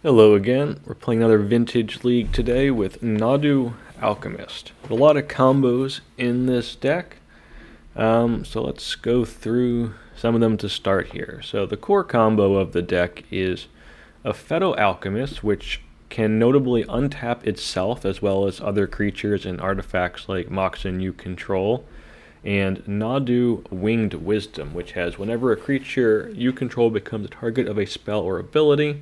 Hello again. We're playing another Vintage League today with Nadu, Alchemist. A lot of combos in this deck, so let's go through some of them to start here. So the core combo of the deck is a Alchemist, which can notably untap itself as well as other creatures and artifacts like Moxen you control, and Nadu, Winged Wisdom, which has whenever a creature you control becomes a target of a spell or ability,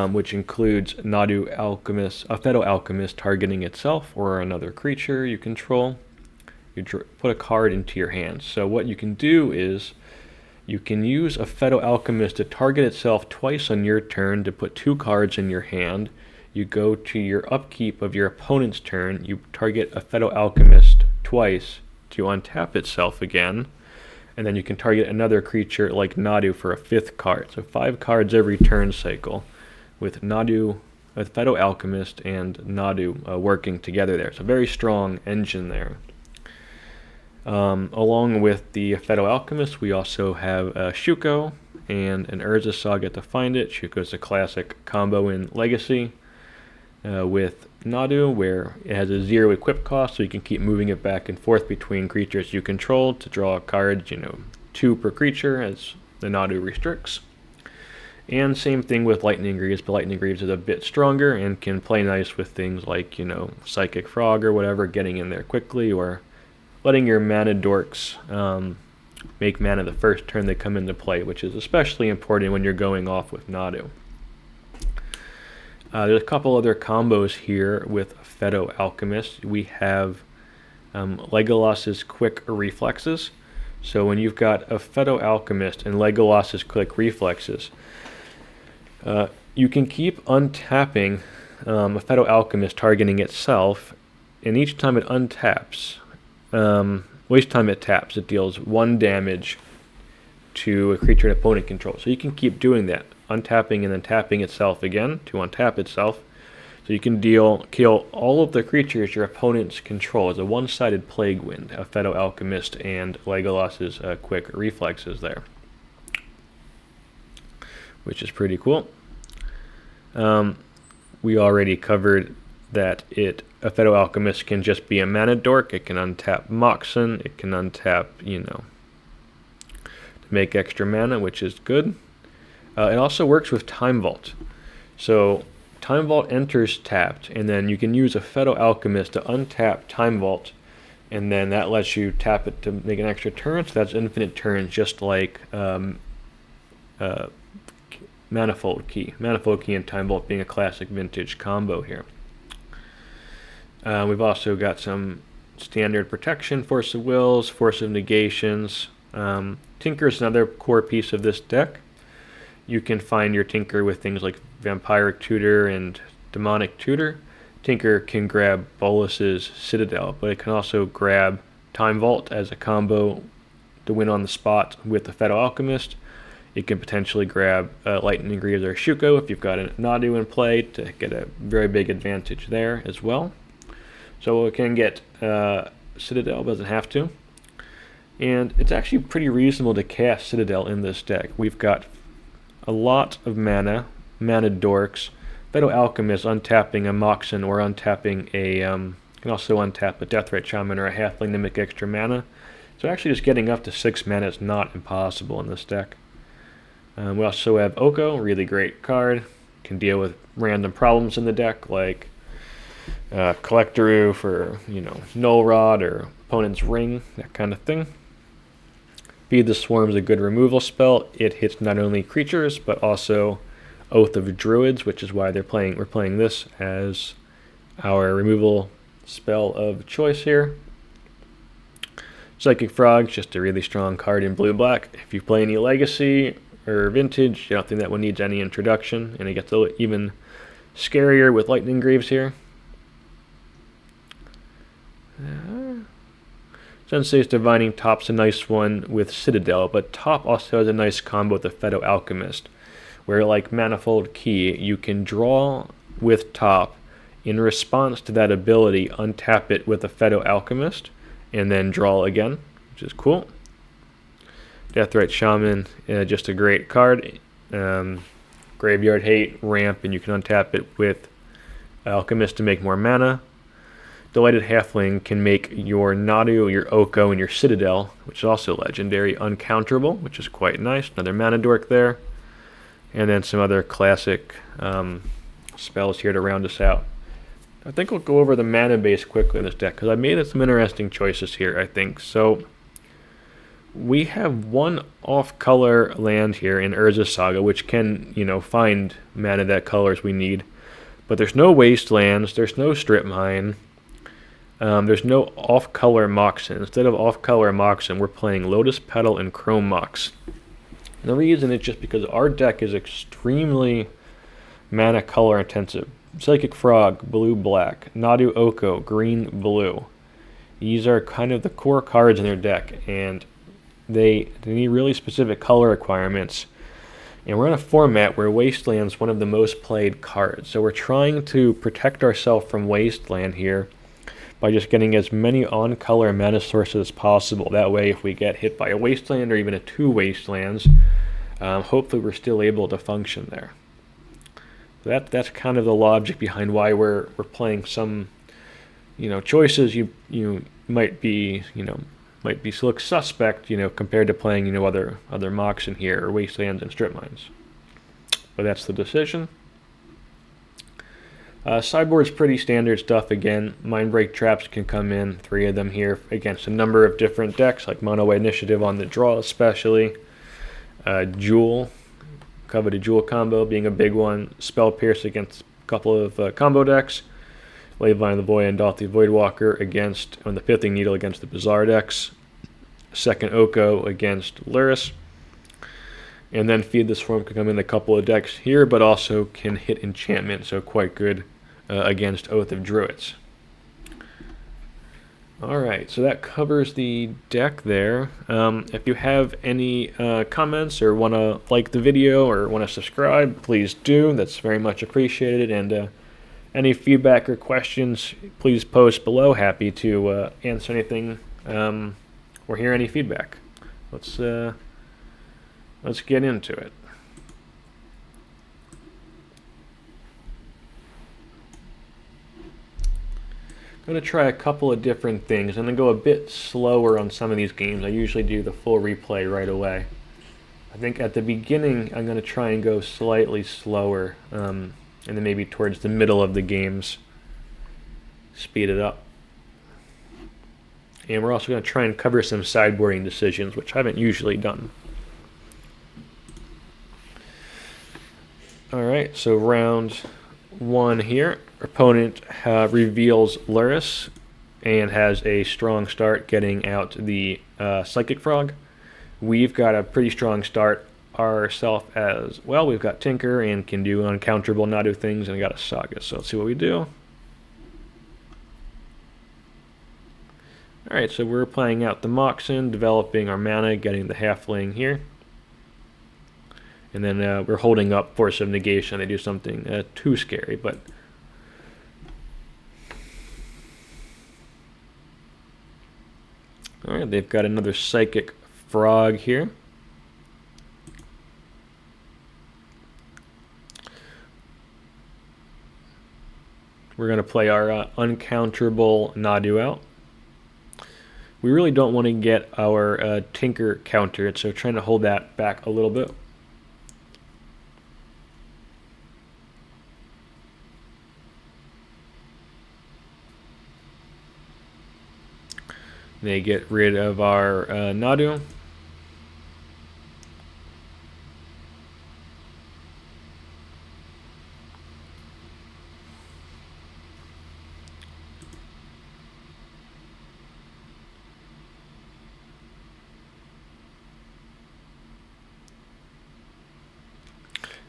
which includes Nadu Alchemist, a Alchemist targeting itself or another creature you control. You put a card into your hand. So what you can do is you can use a Alchemist to target itself twice on your turn to put 2 cards in your hand. You go to your upkeep of your opponent's turn, you target a Alchemist twice to untap itself again, and then you can target another creature like Nadu for a 5th card. So 5 cards every turn cycle, with Nadu, a Alchemist, and Nadu working together there. So very strong engine there. Along with the Alchemist, we also have Shuko and an Urza Saga to find it. Shuko is a classic combo in Legacy with Nadu, where it has a 0 equip cost, so you can keep moving it back and forth between creatures you control to draw cards, 2 per creature, as the Nadu restricts. And same thing with Lightning Greaves, but Lightning Greaves is a bit stronger and can play nice with things like, Psychic Frog or whatever, getting in there quickly, or letting your mana dorks make mana the first turn they come into play, which is especially important when you're going off with Nadu. There's a couple other combos here with Alchemist. We have Legolas's Quick Reflexes. So when you've got a Alchemist and Legolas's Quick Reflexes, you can keep untapping a Alchemist targeting itself, and each time it untaps, each time it taps, it deals 1 damage to a creature an opponent controls. So you can keep doing that, untapping and then tapping itself again to untap itself. So you can kill all of the creatures your opponents control as a one-sided Plague Wind, a Alchemist and Legolas's Quick Reflexes there, which is pretty cool. We already covered that a Alchemist can just be a mana dork. It can untap Moxen. It can untap, to make extra mana, which is good. It also works with Time Vault. So Time Vault enters tapped, and then you can use a Alchemist to untap Time Vault, and then that lets you tap it to make an extra turn. So that's infinite turns, just like Manifold Key and Time Vault being a classic vintage combo here. We've also got some standard protection, Force of Wills, Force of Negations. Tinker is another core piece of this deck. You can find your Tinker with things like Vampiric Tutor and Demonic Tutor. Tinker can grab Bolus's Citadel, but it can also grab Time Vault as a combo to win on the spot with the Alchemist. You can potentially grab Lightning Greaves or Shuko if you've got a Nadu in play to get a very big advantage there as well. So it can get Citadel, but doesn't have to. And it's actually pretty reasonable to cast Citadel in this deck. We've got a lot of mana dorks. Alchemist untapping a Moxen or untapping can also untap a Deathrite Shaman or a Halfling to make extra mana. So actually just getting up to 6 mana is not impossible in this deck. We also have Oko, really great card. Can deal with random problems in the deck, like Collectoroo for, Null Rod or opponent's Ring, that kind of thing. Feed the Swarm is a good removal spell. It hits not only creatures, but also Oath of Druids, which is why we're playing this as our removal spell of choice here. Psychic Frog, just a really strong card in blue-black. If you play any Legacy or Vintage, I don't think that one needs any introduction, and it gets a little even scarier with Lightning Greaves here. Sensei's Divining Top's a nice one with Citadel, but Top also has a nice combo with the Alchemist, where like Manifold Key, you can draw with Top. In response to that ability, untap it with a Alchemist, and then draw again, which is cool. Deathrite Shaman, just a great card. Graveyard Hate, ramp, and you can untap it with Alchemist to make more mana. Delighted Halfling can make your Nadu, your Oko, and your Citadel, which is also legendary, uncounterable, which is quite nice. Another mana dork there. And then some other classic spells here to round us out. I think we'll go over the mana base quickly in this deck, because I made some interesting choices here, I think. So we have one off-color land here in Urza's Saga, which can, find mana that colors we need. But there's no Wastelands, there's no Strip Mine, there's no off-color Moxen. Instead of off-color Moxen, we're playing Lotus Petal and Chrome Mox. And the reason is just because our deck is extremely mana color intensive. Psychic Frog, blue-black. Nadu Oko, green-blue. These are kind of the core cards in their deck, and they need really specific color requirements. And we're in a format where Wasteland is one of the most played cards. So we're trying to protect ourselves from Wasteland here by just getting as many on-color mana sources as possible. That way, if we get hit by a Wasteland or even a 2 Wastelands, hopefully we're still able to function there. So that's kind of the logic behind why we're playing some, choices you might be look suspect, compared to playing, other Mox in here or Wastelands and Strip Mines. But that's the decision. Sideboard's pretty standard stuff again. Mindbreak Traps can come in, 3 of them here, against a number of different decks, like Mono White Initiative on the draw especially. Jewel, Coveted Jewel combo being a big one. Spell Pierce against a couple of combo decks. Leyline of the Void and Doth the Voidwalker on the Pithing Needle against the Bizarre decks. Second Oko against Luris. And then Feed the Swarm can come in a couple of decks here, but also can hit enchantment, so quite good against Oath of Druids. Alright, so that covers the deck there. If you have any comments or want to like the video or want to subscribe, please do. That's very much appreciated. And any feedback or questions, please post below. Happy to answer anything or hear any feedback. Let's get into it. I'm going to try a couple of different things. I'm going to go a bit slower on some of these games. I usually do the full replay right away. I think at the beginning I'm going to try and go slightly slower, and then maybe towards the middle of the games speed it up. And we're also going to try and cover some sideboarding decisions, which I haven't usually done. Alright, so round 1 here. Opponent reveals Luris and has a strong start getting out the Psychic Frog. We've got a pretty strong start ourselves as well. We've got Tinker and can do uncounterable Nadu things, and we got a Saga. So let's see what we do. Alright, so we're playing out the Moxen, developing our mana, getting the Halfling here. And then we're holding up Force of Negation. They do something too scary, but alright, they've got another Psychic Frog here. We're going to play our uncounterable Nadu out. We really don't want to get our Tinker countered, so trying to hold that back a little bit. They get rid of our Nadu.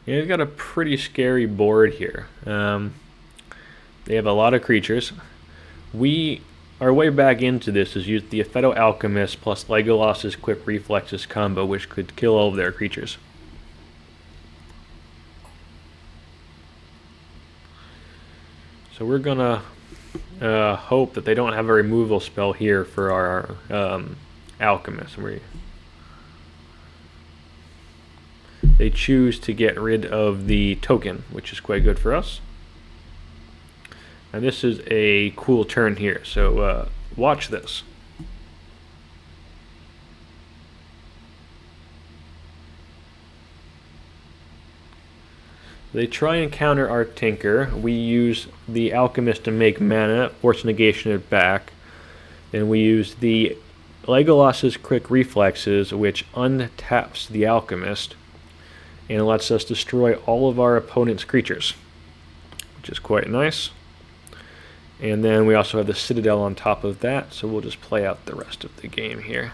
Yeah, they've got a pretty scary board here. They have a lot of creatures. Our way back into this is use the Epheto Alchemist plus Legolas's Quick Reflexes combo, which could kill all of their creatures. So we're gonna hope that they don't have a removal spell here for our Alchemist. they choose to get rid of the token, which is quite good for us. And this is a cool turn here, so watch this. They try and counter our Tinker. We use the Alchemist to make mana, force negation it back. Then we use the Legolas's Quick Reflexes, which untaps the Alchemist and lets us destroy all of our opponent's creatures, which is quite nice. And then we also have the Citadel on top of that, so we'll just play out the rest of the game here.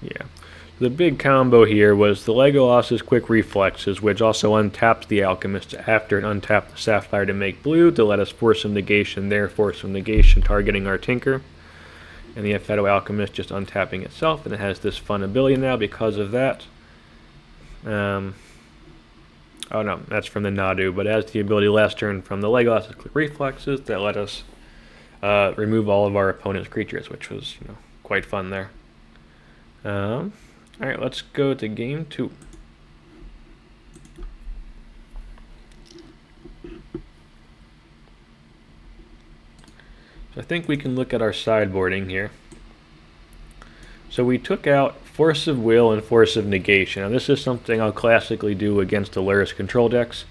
Yeah. The big combo here was the Legolas's Quick Reflexes, which also untaps the Alchemist after it untapped the Sapphire to make blue to let us force some negation there, force some negation targeting our Tinker. And the Epheto Alchemist just untapping itself, and it has this fun ability now because of that. Oh no, that's from the Nadu, but it has the ability last turn from the Legolas's Quick Reflexes that let us remove all of our opponent's creatures, which was quite fun there. Alright, let's go to game 2. So I think we can look at our sideboarding here. So we took out Force of Will and Force of Negation. Now this is something I'll classically do against the Lurrus control decks.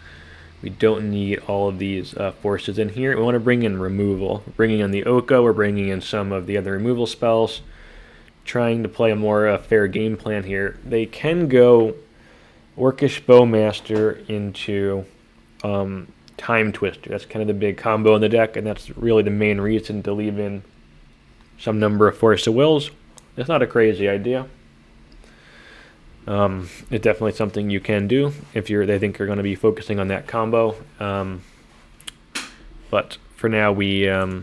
We don't need all of these forces in here. We want to bring in removal. We're bringing in the Oko, we're bringing in some of the other removal spells. Trying to play a more fair game plan here. They can go Orcish Bowmaster into Time Twister. That's kind of the big combo in the deck, and that's really the main reason to leave in some number of Force of Wills. It's not a crazy idea. It's definitely something you can do if they think you're going to be focusing on that combo. But for now, we are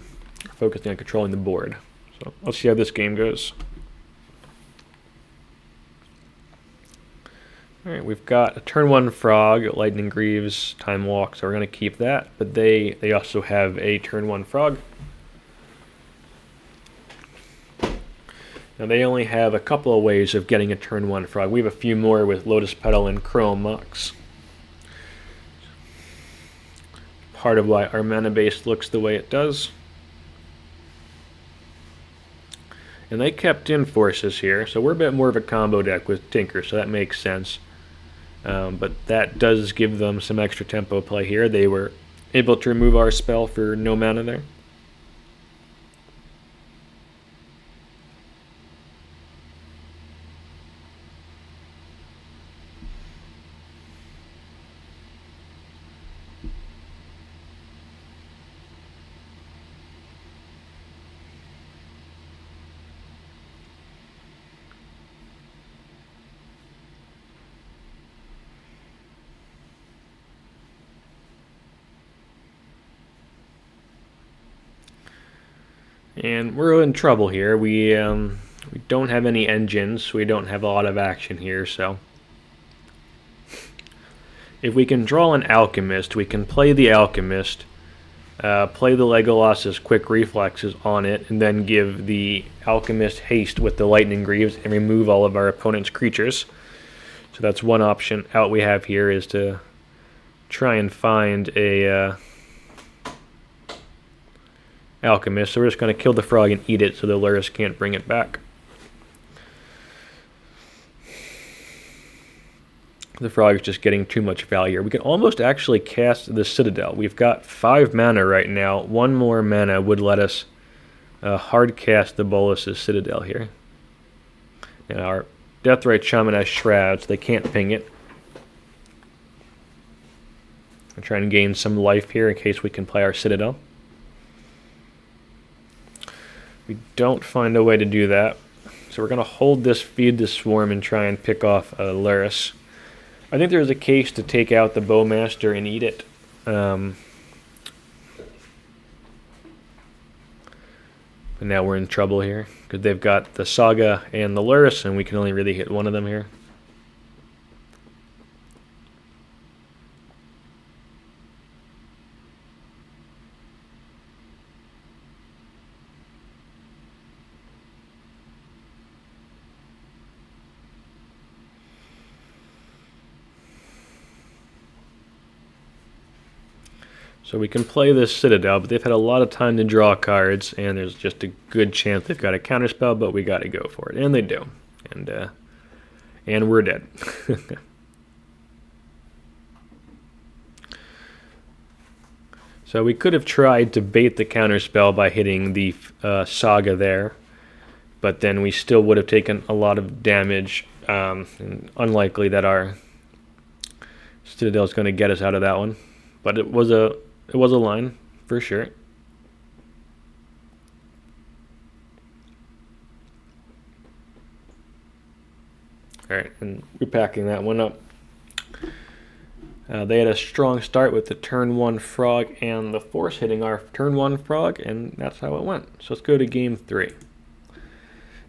focusing on controlling the board. So let's see how this game goes. Alright, we've got a turn 1 Frog, Lightning Greaves, Time Walk, so we're going to keep that. But they also have a turn 1 Frog. Now they only have a couple of ways of getting a turn 1 Frog. We have a few more with Lotus Petal and Chrome Mox. Part of why our mana base looks the way it does. And they kept in forces here, so we're a bit more of a combo deck with Tinker, so that makes sense. But that does give them some extra tempo play here. They were able to remove our spell for no mana there. And we're in trouble here. We don't have any engines. We don't have a lot of action here, so if we can draw an Alchemist, we can play the Alchemist, play the Legolas's Quick Reflexes on it, and then give the Alchemist haste with the Lightning Greaves and remove all of our opponent's creatures. So that's one option out we have here, is to try and find a Alchemist. So we're just going to kill the frog and eat it so the Lurrus can't bring it back. The frog is just getting too much value. We can almost actually cast the Citadel. We've got 5 mana right now. 1 more mana would let us hard cast the Bolas's Citadel here. Now our Deathrite Shaman has Shrouds. They can't ping it. I'll try and gain some life here in case we can play our Citadel. We don't find a way to do that. So we're going to hold this, feed the Swarm, and try and pick off a Lurrus. I think there's a case to take out the Bowmaster and eat it. But now we're in trouble here, because they've got the Saga and the Lurrus, and we can only really hit one of them here. So we can play this Citadel, but they've had a lot of time to draw cards, and there's just a good chance they've got a counterspell, but we got to go for it. And they do. And we're dead. So we could have tried to bait the counterspell by hitting the Saga there, but then we still would have taken a lot of damage. And unlikely that our Citadel is going to get us out of that one, but it was a line for sure. All right, and repacking that one up. They had a strong start with the turn 1 frog and the force hitting our turn 1 frog, and that's how it went. So let's go to game 3.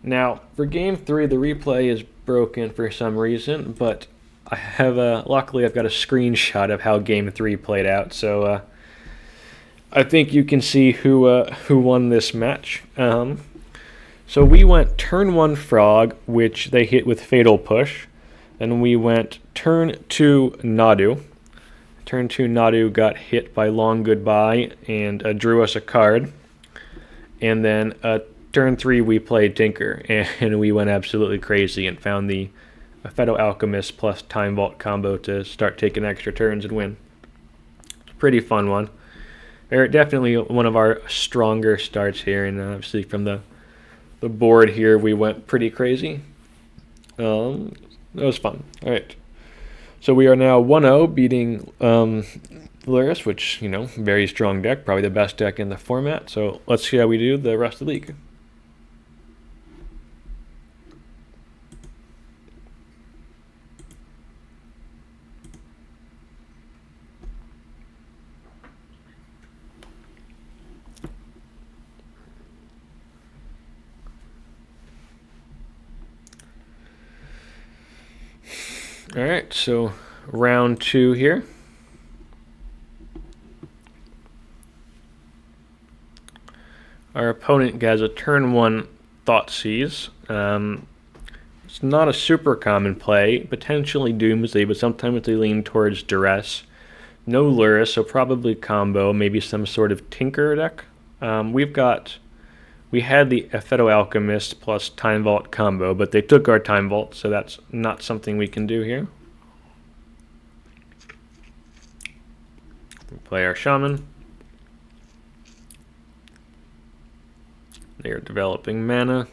Now, for game 3, the replay is broken for some reason, but I have luckily I've got a screenshot of how game 3 played out, so I think you can see who won this match. So we went turn 1 frog, which they hit with fatal push. Then we went turn 2 Nadu. Turn 2 Nadu got hit by long goodbye and drew us a card. And then turn 3 we played Tinker, and we went absolutely crazy and found the Phaedo Alchemist plus Time Vault combo to start taking extra turns and win. Pretty fun one. They're definitely one of our stronger starts here, and obviously from the board here we went pretty crazy. That was fun. All right. So we are now 1-0 beating Luris, which, very strong deck, probably the best deck in the format. So let's see how we do the rest of the league. All right, so round 2 here. Our opponent has a turn 1 Thoughtseize. It's not a super common play, potentially Doomsday, but sometimes they lean towards Duress. No Luris, so probably combo, maybe some sort of Tinker deck. We had the Phaedo Alchemist plus Time Vault combo, but they took our Time Vault, so that's not something we can do here. We play our Shaman. They are developing mana.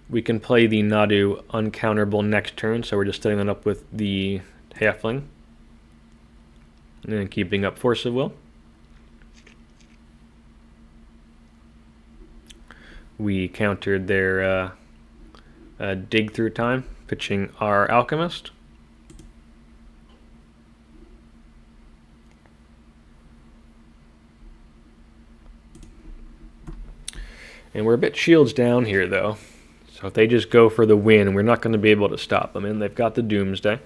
We can play the Nadu uncounterable next turn, so we're just setting it up with the Halfling. And then keeping up Force of Will. We countered their dig through time, pitching our Alchemist. And we're a bit shields down here, though. So if they just go for the win, we're not going to be able to stop them. And they've got the Doomsday.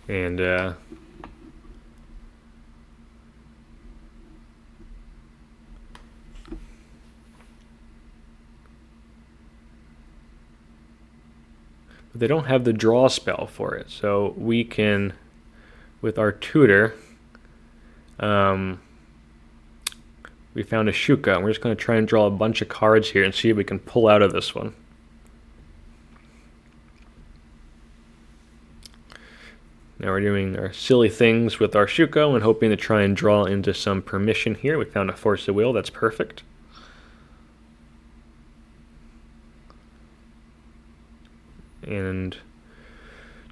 And but they don't have the draw spell for it, so we can, with our tutor, we found a Shuka, and we're just going to try and draw a bunch of cards here and see if we can pull out of this one. Now we're doing our silly things with our Shuko and hoping to try and draw into some permission here. We found a Force of Will, that's perfect. And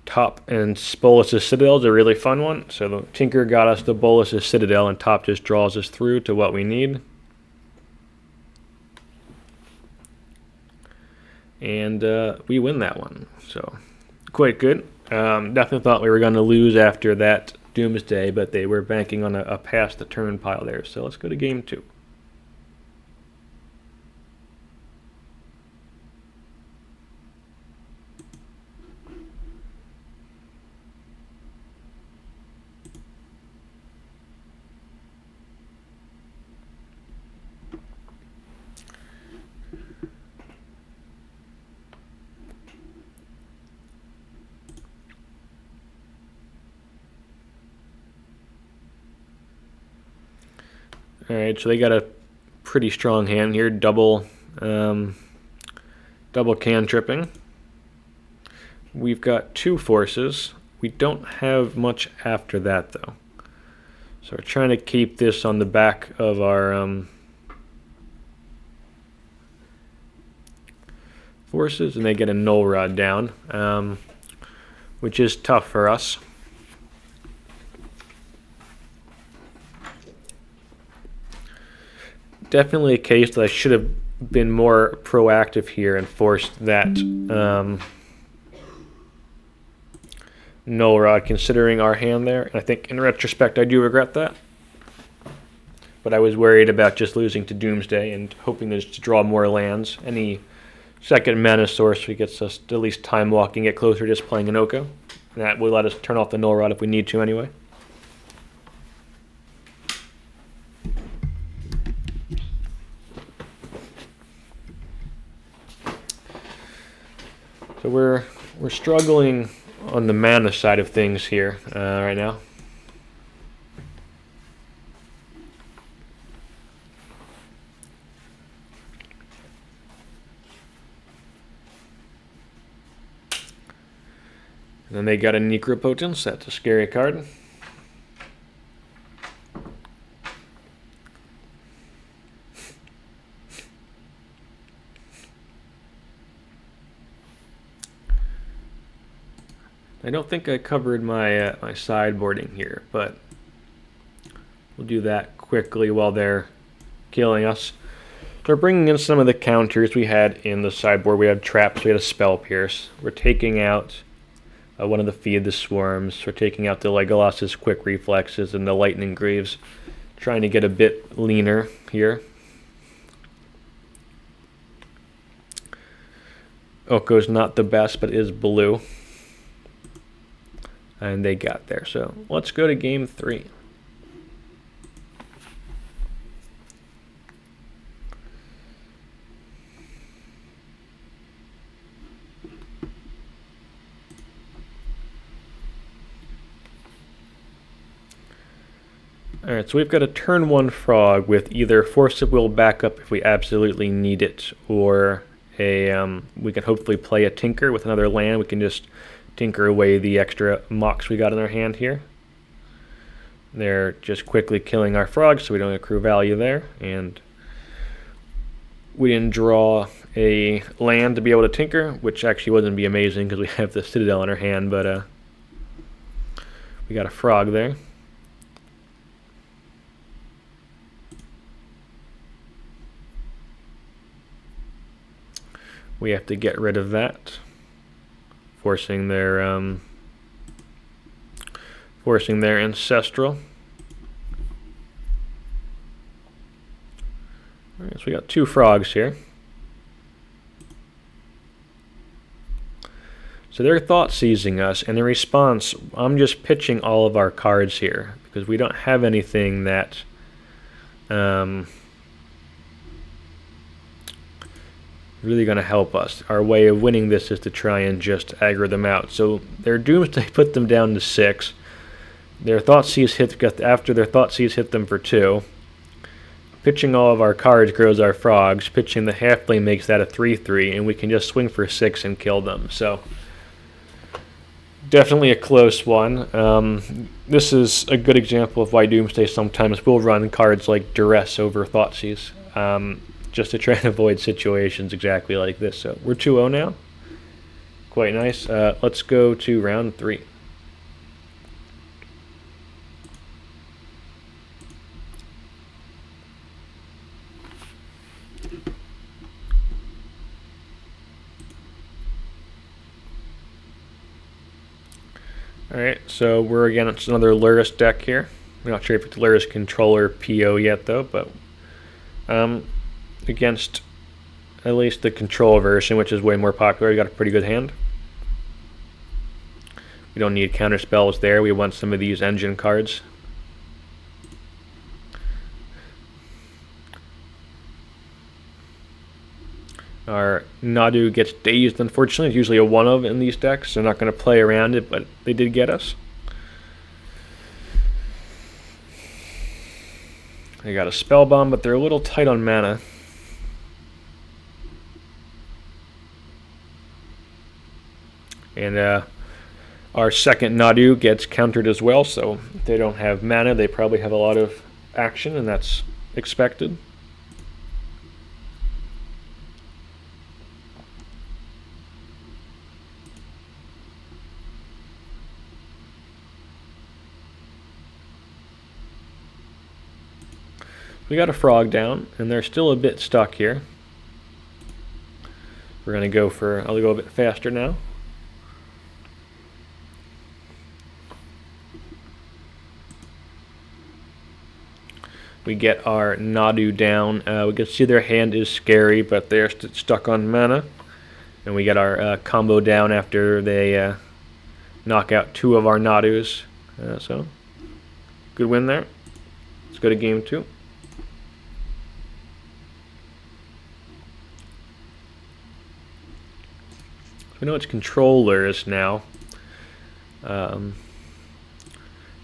Top and Bolus's Citadel is a really fun one. So the Tinker got us the Bolus's Citadel, and Top just draws us through to what we need. And we win that one, so quite good. Definitely thought we were going to lose after that Doomsday, but they were banking on a pass the turn pile there. So let's go to game 2. Alright, so they got a pretty strong hand here. Double cantripping. We've got 2 forces. We don't have much after that, though. So we're trying to keep this on the back of our forces, and they get a null rod down, which is tough for us. Definitely a case that I should have been more proactive here and forced that null rod, considering our hand there. And I think in retrospect I do regret that. But I was worried about just losing to Doomsday and hoping to draw more lands. Any second mana source gets us at least time walking, get closer to just playing an Oko. And that will let us turn off the null rod if we need to anyway. So we're struggling on the mana side of things here right now. And then they got a Necropotence. That's a scary card. I don't think I covered my my sideboarding here, but we'll do that quickly while they're killing us. They're bringing in some of the counters we had in the sideboard. We had traps, we had a Spell Pierce. We're taking out one of the Feed the Swarms. We're taking out the Legolas's Quick Reflexes and the Lightning Greaves. Trying to get a bit leaner here. Oko's not the best, but is blue. And they got there. So let's go to game 3. Alright, so we've got a turn 1 frog with either Force of Will backup if we absolutely need it, or a we can hopefully play a Tinker with another land. We can just tinker away the extra mocks we got in our hand here. They're just quickly killing our frogs, so we don't accrue value there. And we didn't draw a land to be able to tinker, which actually wouldn't be amazing because we have the Citadel in our hand, but we got a frog there. We have to get rid of that. Forcing their ancestral. All right, so we got 2 frogs here. So they're thought seizing us, and in response, I'm just pitching all of our cards here because we don't have anything that really going to help us. Our way of winning this is to try and just aggro them out. So their Doomsday put them down to 6. Their Thoughtseize hit after their Thoughtseize hit them for 2. Pitching all of our cards grows our frogs. Pitching the Halfling makes that a 3/3, and we can just swing for 6 and kill them. So definitely a close one. This is a good example of why Doomsday sometimes will run cards like Duress over Thoughtseize. Just to try and avoid situations exactly like this. So we're 2-0 now. Quite nice. Let's go to round 3. Alright, so we're against another Luris deck here. I'm not sure if it's Luris Controller PO yet though, but against at least the control version, which is way more popular. We got a pretty good hand. We don't need counter spells there. We want some of these engine cards. Our Nadu gets dazed, unfortunately. It's usually a one of in these decks. They're not going to play around it, but they did get us. They got a spell bomb, but they're a little tight on mana. And our second Nadu gets countered as well, so if they don't have mana, they probably have a lot of action, and that's expected. We got a frog down, and they're still a bit stuck here. We're going to go for, I'll go a bit faster now. We get our Nadu down. We can see their hand is scary, but they're stuck on mana. And we get our combo down after they knock out 2 of our Nadus. So, good win there. Let's go to game 2. We know it's controllers now. So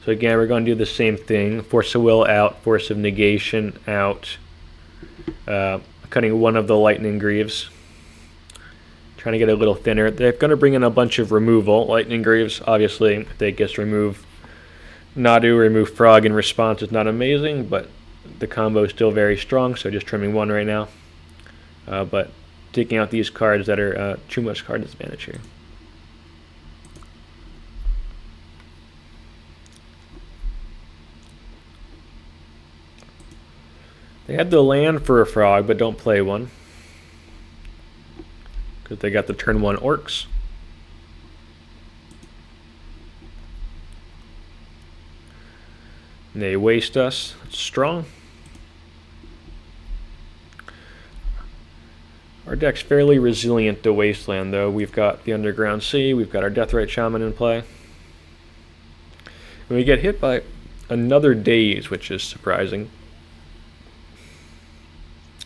again, we're going to do the same thing. Force of Will out, Force of Negation out. Cutting one of the Lightning Greaves. Trying to get a little thinner. They're going to bring in a bunch of removal. Lightning Greaves, obviously, if they just remove Nadu, remove Frog in response is not amazing, but the combo is still very strong, so just trimming 1 right now. But taking out these cards that are too much card disadvantage here. They had the land for a frog, but don't play one. Because they got the turn 1 orcs. And they waste us. It's strong. Our deck's fairly resilient to Wasteland, though. We've got the Underground Sea, we've got our Deathrite Shaman in play. And we get hit by another Daze, which is surprising.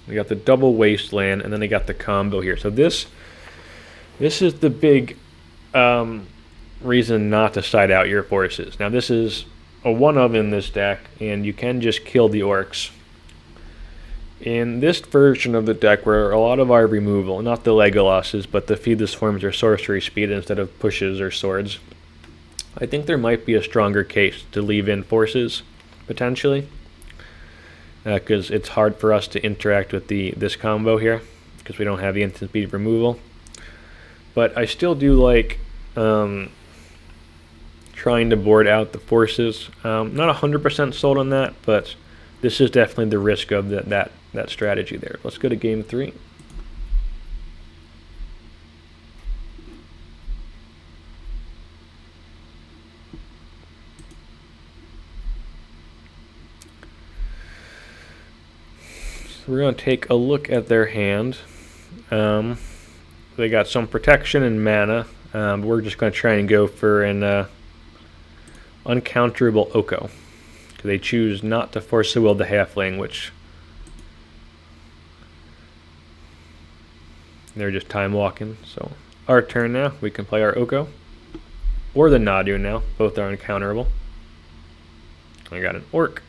We got the double Wasteland, and then they got the combo here. So this is the big reason not to side out your forces. Now this is a 1-of in this deck, and you can just kill the orcs. In this version of the deck, where a lot of our removal, not the Legolos's, but the Feedless Forms are sorcery speed instead of pushes or swords, I think there might be a stronger case to leave in forces, potentially. Because it's hard for us to interact with this combo here, because we don't have the instant speed removal. But I still do like trying to board out the forces. Not 100% sold on that, but this is definitely the risk of that strategy there. Let's go to game 3. We're going to take a look at their hand. They got some protection and mana. We're just going to try and go for an uncounterable Oko. They choose not to Force the Will the Halfling, which they're just time walking. So our turn now. We can play our Oko or the Nadu now. Both are uncounterable. I got an Orc.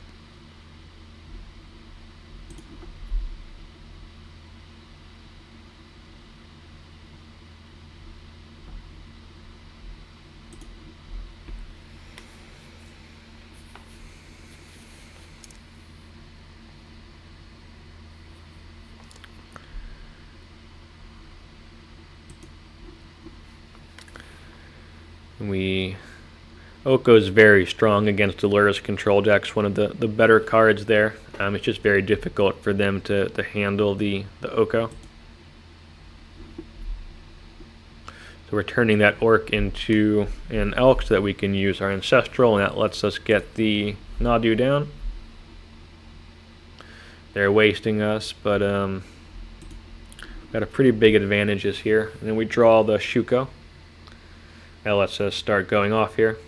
Oko is very strong against Allura's control decks, one of the better cards there. It's just very difficult for them to handle the Oko. So we're turning that Orc into an Elk so that we can use our Ancestral, and that lets us get the Nadu down. They're wasting us, but got a pretty big advantages here. And then we draw the Shuko. That lets us start going off here.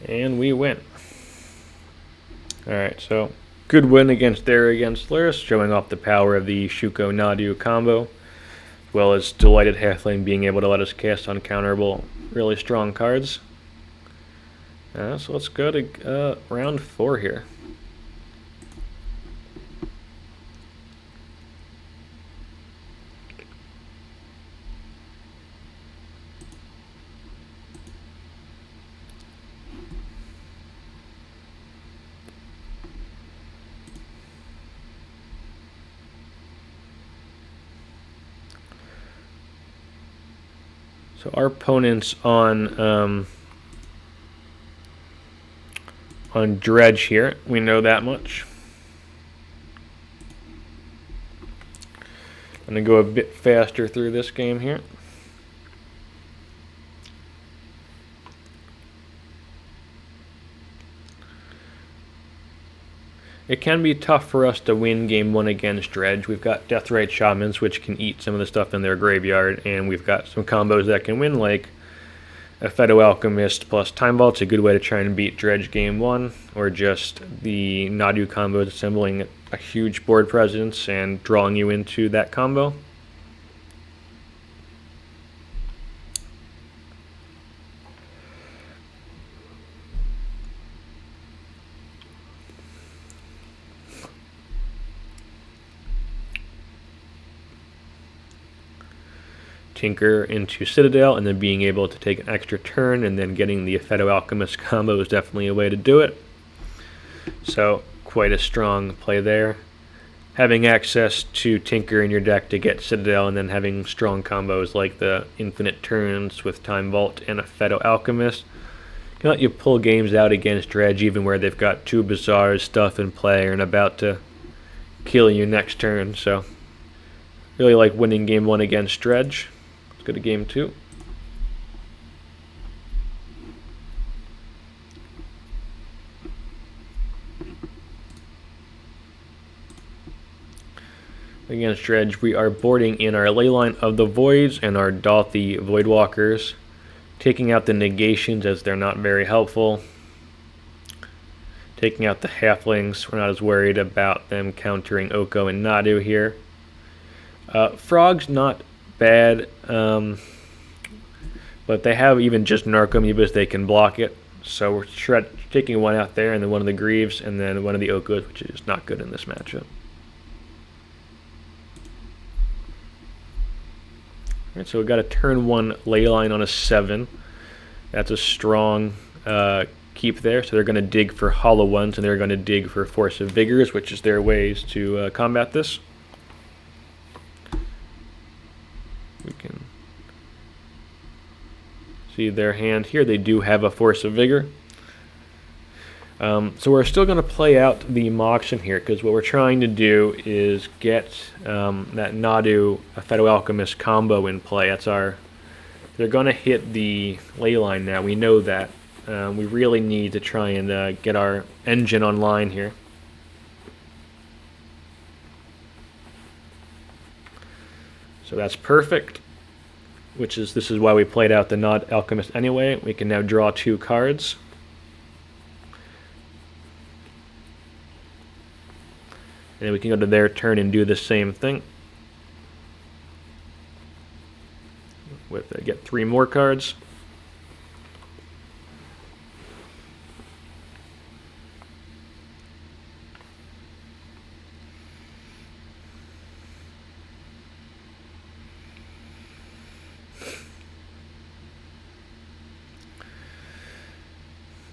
And we win. Alright, so good win against Luris, showing off the power of the Shuko Nadu combo, as well as Delighted Halfling being able to let us cast uncounterable, really strong cards. So let's go to round 4 here. So our opponent's on Dredge here. We know that much. I'm going to go a bit faster through this game here. It can be tough for us to win game 1 against Dredge. We've got Deathrite Shamans, which can eat some of the stuff in their graveyard, and we've got some combos that can win, like a Fedo Alchemist plus Time Vault's a good way to try and beat Dredge game 1, or just the Nadu combos assembling a huge board presence and drawing you into that combo. Tinker into Citadel, and then being able to take an extra turn, and then getting the Fedo Alchemist combo is definitely a way to do it. So quite a strong play there. Having access to Tinker in your deck to get Citadel, and then having strong combos like the Infinite Turns with Time Vault and a Fedo Alchemist can let you pull games out against Dredge, even where they've got 2 Bazaars, stuff in play, and about to kill you next turn. So really like winning game 1 against Dredge. Go to game 2. Against Dredge, we are boarding in our Leyline of the Voids and our Dauthi Voidwalkers, taking out the negations as they're not very helpful. Taking out the Halflings, we're not as worried about them countering Oko and Nadu here. Frog's not bad, but they have even just Narcomoebas, they can block it. So we're taking one out there, and then one of the Greaves, and then one of the Okos, which is not good in this matchup. Alright, so we've got a turn 1 Leyline on a 7. That's a strong keep there. So they're going to dig for Hollow Ones, and they're going to dig for Force of Vigors, which is their ways to combat this. We can see their hand here. They do have a Force of Vigor. So we're still going to play out the Moxen here, because what we're trying to do is get that Nadu Fedo Alchemist combo in play. That's our. They're going to hit the Leyline now. We know that. We really need to try and get our engine online here. So that's perfect, this is why we played out the Nod Alchemist anyway. We can now draw 2 cards. And then we can go to their turn and do the same thing. Get 3 more cards.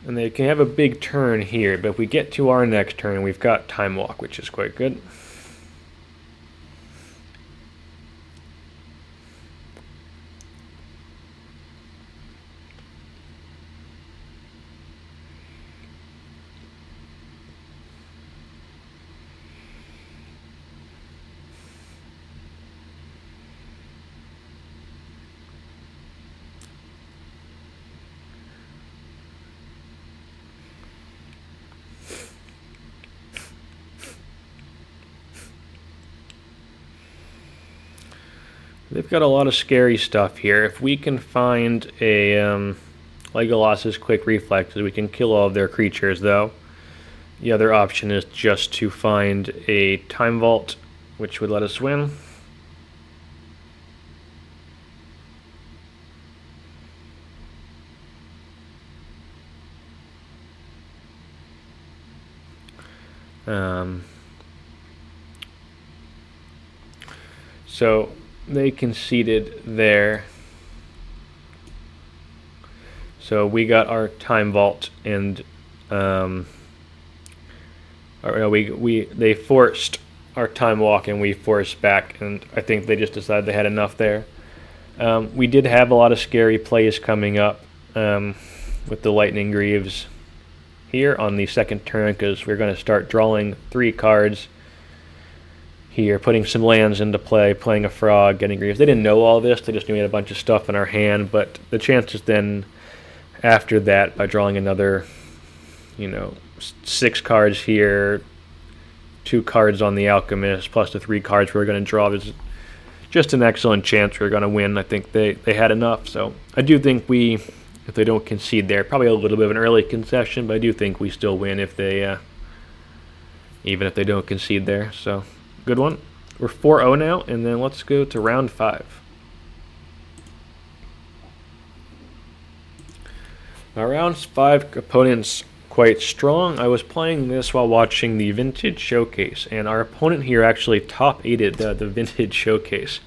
And they can have a big turn here, but if we get to our next turn, we've got Time Walk, which is quite good. They've got a lot of scary stuff here. If we can find a Legolas's quick reflexes. We can kill all of their creatures, though. The other option is just to find a time vault, which would let us win. So they conceded there. So we got our time vault, and they forced our time walk, and we forced back, and I think they just decided they had enough there. We did have a lot of scary plays coming up with the Lightning Greaves here on the second turn, because we're going to start drawing 3 cards here, putting some lands into play, playing a frog, getting Greaves. They didn't know all this, they just knew we had a bunch of stuff in our hand, but the chances then after that, by drawing another 6 cards here, 2 cards on the Alchemist, plus the 3 cards we're going to draw, is just an excellent chance we're going to win. I think they had enough, so I do think if they don't concede there, probably a little bit of an early concession, but I do think we still win if they, even if they don't concede there. So, good one. We're 4-0 now, and then let's go to round 5. Now, round 5 opponents quite strong. I was playing this while watching the Vintage Showcase, and our opponent here actually top 8'd the Vintage Showcase.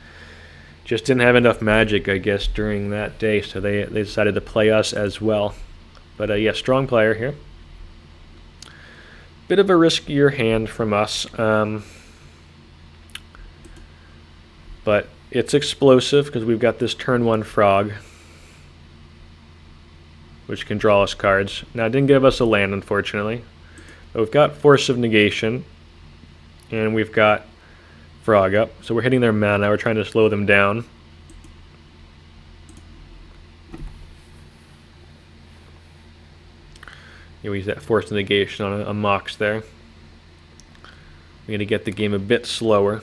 Just didn't have enough magic, I guess, during that day, so they decided to play us as well. But yeah, strong player here. Bit of a riskier hand from us, but it's explosive because we've got this turn 1 frog, which can draw us cards. Now, it didn't give us a land, unfortunately. But we've got Force of Negation, and we've got Frog up. So we're hitting their mana. We're trying to slow them down. Yeah, we use that Force of Negation on a Mox there. We're going to get the game a bit slower.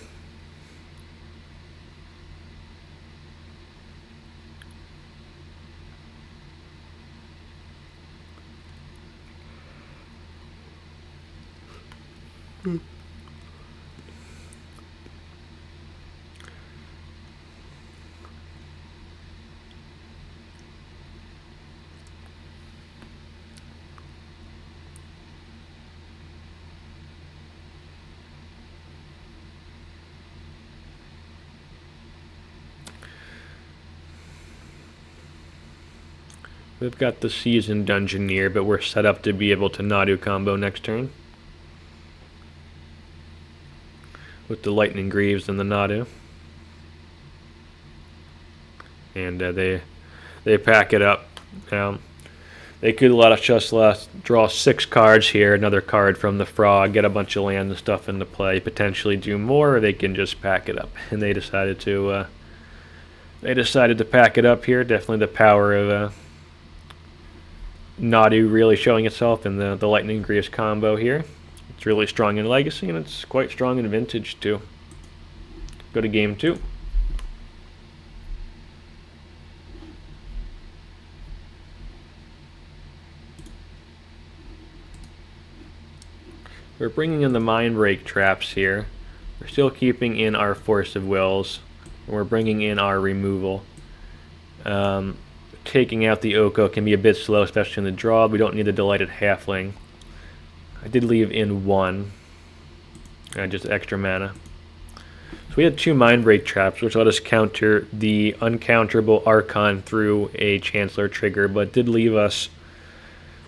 We've got the Seasoned Dungeoneer, but we're set up to be able to Nadu combo next turn with the Lightning Greaves and the Nadu. And they pack it up. They could let us just draw 6 cards here, another card from the Frog, get a bunch of land and stuff into play, potentially do more, or they can just pack it up. And they decided to pack it up here. Definitely the power of Nadu really showing itself in the Lightning Greaves combo here. It's really strong in Legacy, and it's quite strong in Vintage too. Go to game 2. We're bringing in the Mind Break traps here. We're still keeping in our Force of Wills, and we're bringing in our removal. Taking out the Oko can be a bit slow, especially in the draw. We don't need the Delighted Halfling. I did leave in 1, just extra mana. So we had 2 Mind Break traps, which let us counter the uncounterable Archon through a Chancellor trigger, but did leave us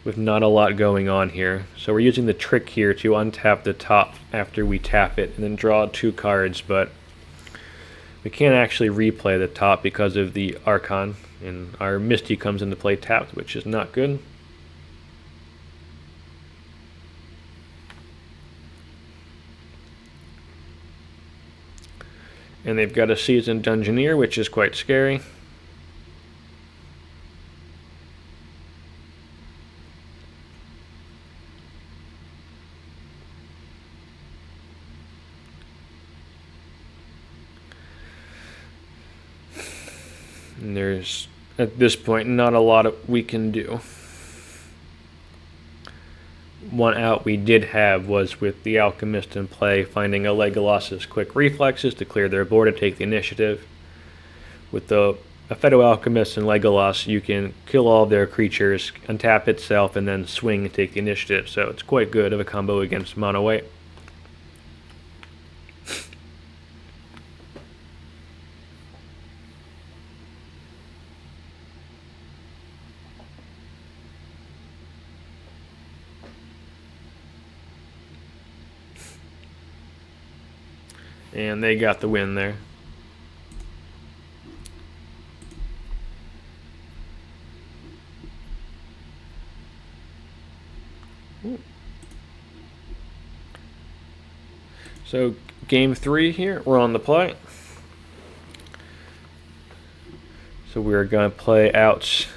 with not a lot going on here. So we're using the trick here to untap the top after we tap it and then draw 2 cards, but we can't actually replay the top because of the Archon, and our Misty comes into play tapped, which is not good. And they've got a Seasoned Dungeoneer, which is quite scary. And there's at this point, not a lot we can do. One out we did have was with the Alchemist in play, finding a Legolas's quick reflexes to clear their board and take the initiative. With the Phaedo Alchemist and Legolas, you can kill all of their creatures, untap itself, and then swing and take the initiative. So it's quite good of a combo against mono white. And they got the win there. So game 3 here, we're on the play. So we're going to play out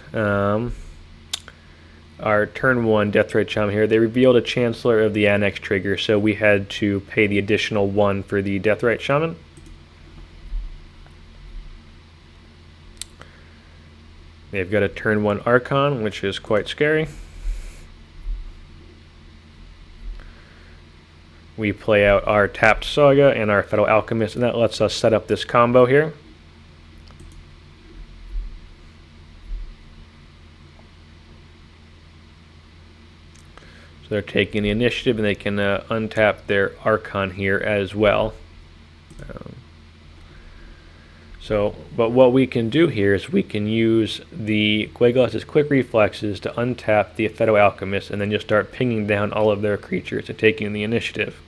our turn 1 Deathrite Shaman here. They revealed a Chancellor of the Annex trigger, so we had to pay the additional 1 for the Deathrite Shaman. They've got a turn 1 Archon, which is quite scary. We play out our tapped Saga and our Phaedo Alchemist, and that lets us set up this combo here. So they're taking the initiative, and they can untap their Archon here as well. But what we can do here is we can use the Legolas's quick reflexes to untap the Phaedo Alchemist, and then just start pinging down all of their creatures and taking the initiative.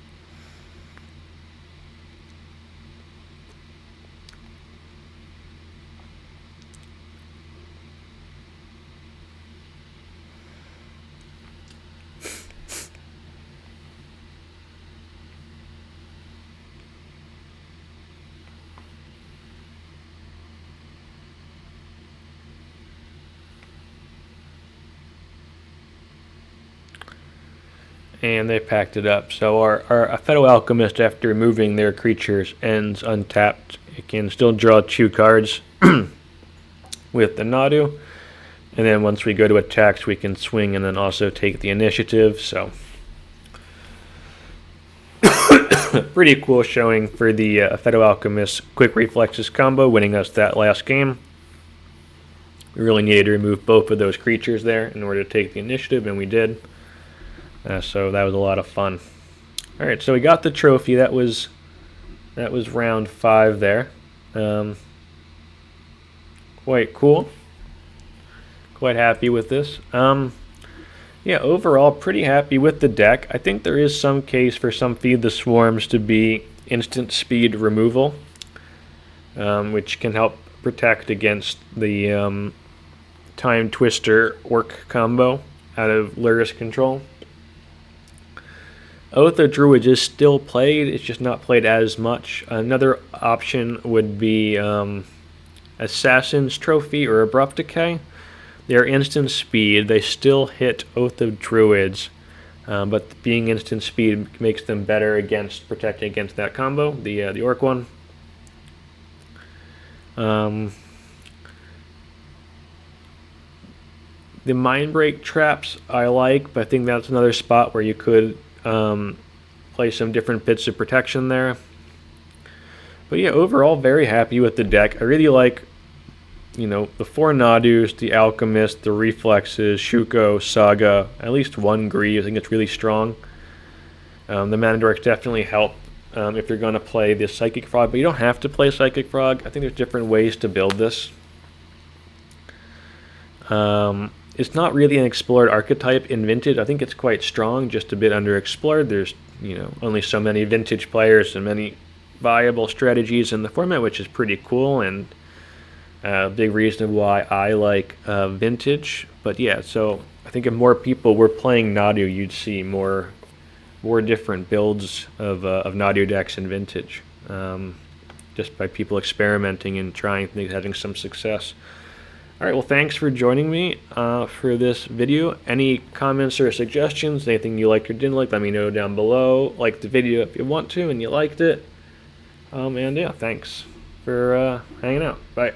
And they packed it up. So our Phaedo Alchemist, after removing their creatures, ends untapped. It can still draw 2 cards with the Nadu. And then once we go to attacks, we can swing and then also take the initiative. So pretty cool showing for the Phaedo Alchemist quick reflexes combo, winning us that last game. We really needed to remove both of those creatures there in order to take the initiative, and we did. So that was a lot of fun. All right, so we got the trophy. That was round 5 there. Quite cool. Quite happy with this. Yeah, overall pretty happy with the deck. I think there is some case for some Feed the Swarms to be instant speed removal, which can help protect against the Time Twister Orc combo out of Lurrus control. Oath of Druids is still played, it's just not played as much. Another option would be Assassin's Trophy or Abrupt Decay. They're instant speed, they still hit Oath of Druids, but being instant speed makes them better against protecting against that combo, the Orc one. The Mindbreak traps I like, but I think that's another spot where you could play some different bits of protection there. But yeah, overall very happy with the deck. I really like, the 4 Nadus, the Alchemist, the Reflexes, Shuko, Saga, at least 1 Greaves. I think it's really strong. The Mana Dorks definitely help if you're going to play the Psychic Frog, but you don't have to play Psychic Frog. I think there's different ways to build this. It's not really an explored archetype in Vintage. I think it's quite strong, just a bit underexplored. There's, only so many Vintage players and many viable strategies in the format, which is pretty cool, and a big reason why I like Vintage. But yeah, so I think if more people were playing Nadu, you'd see more different builds of Nadu decks in Vintage, just by people experimenting and trying things, having some success. Alright, well, thanks for joining me for this video. Any comments or suggestions, anything you liked or didn't like, let me know down below. Like the video if you want to and you liked it. And yeah, thanks for hanging out. Bye.